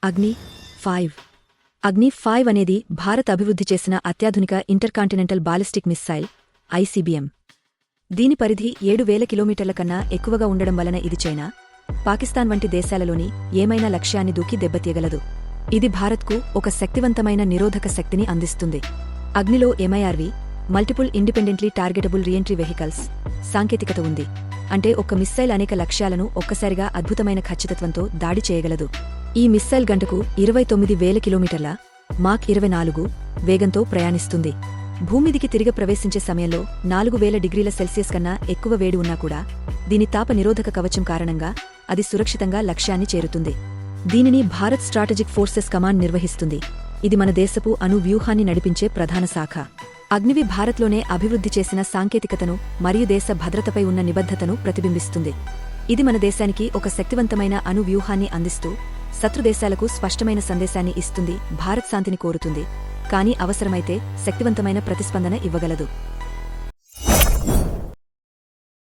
అగ్ని 5 అగ్ని 5 అనేది భారత్ అభివృద్ధి చేసిన అత్యాధునిక ఇంటర్కాంటినెంటల్ బాలిస్టిక్ మిస్సైల్ ఐసీబీఎం. దీని పరిధి 7,000 కిలోమీటర్ల కన్నా ఎక్కువగా ఉండడం వలన ఇది చైనా, పాకిస్తాన్ వంటి దేశాలలోని ఏమైనా లక్ష్యాన్ని దూకి దెబ్బతీయగలదు. ఇది భారత్కు ఒక శక్తివంతమైన నిరోధక శక్తిని అందిస్తుంది. అగ్నిలో MIRV multiple independently targetable reentry vehicles సాంకేతికత ఉంది. అంటే ఒక్క మిస్సైల్ అనేక లక్ష్యాలను ఒక్కసారిగా అద్భుతమైన ఖచ్చితత్వంతో దాడి చేయగలదు. ఈ మిస్సైల్ గంటకు 29,000 కిలోమీటర్ల మాక్ 24 వేగంతో ప్రయాణిస్తుంది. భూమిదికి తిరిగి ప్రవేశించే సమయంలో 4,000 డిగ్రీల సెల్సియస్ కన్నా ఎక్కువ వేడి ఉన్నా కూడా దీని తాప నిరోధక కవచం కారణంగా అది సురక్షితంగా లక్ష్యాన్ని చేరుతుంది. దీనిని భారత్ స్ట్రాటజిక్ ఫోర్సెస్ కమాండ్ నిర్వహిస్తుంది. ఇది మన దేశపు అణు వ్యూహాన్ని నడిపించే ప్రధాన శాఖ. అగ్నివి భారత్లోనే అభివృద్ధి చేసిన సాంకేతికతను మరియు దేశ భద్రతపై ఉన్న నిబద్ధతను ప్రతిబింబిస్తుంది. ఇది మన దేశానికి ఒక శక్తివంతమైన అణు వ్యూహాన్ని అందిస్తూ శత్రుదేశాలకు స్పష్టమైన సందేశాన్ని ఇస్తుంది. భారత్ శాంతిని కోరుతుంది, కానీ అవసరమైతే శక్తివంతమైన ప్రతిస్పందన ఇవ్వగలదు.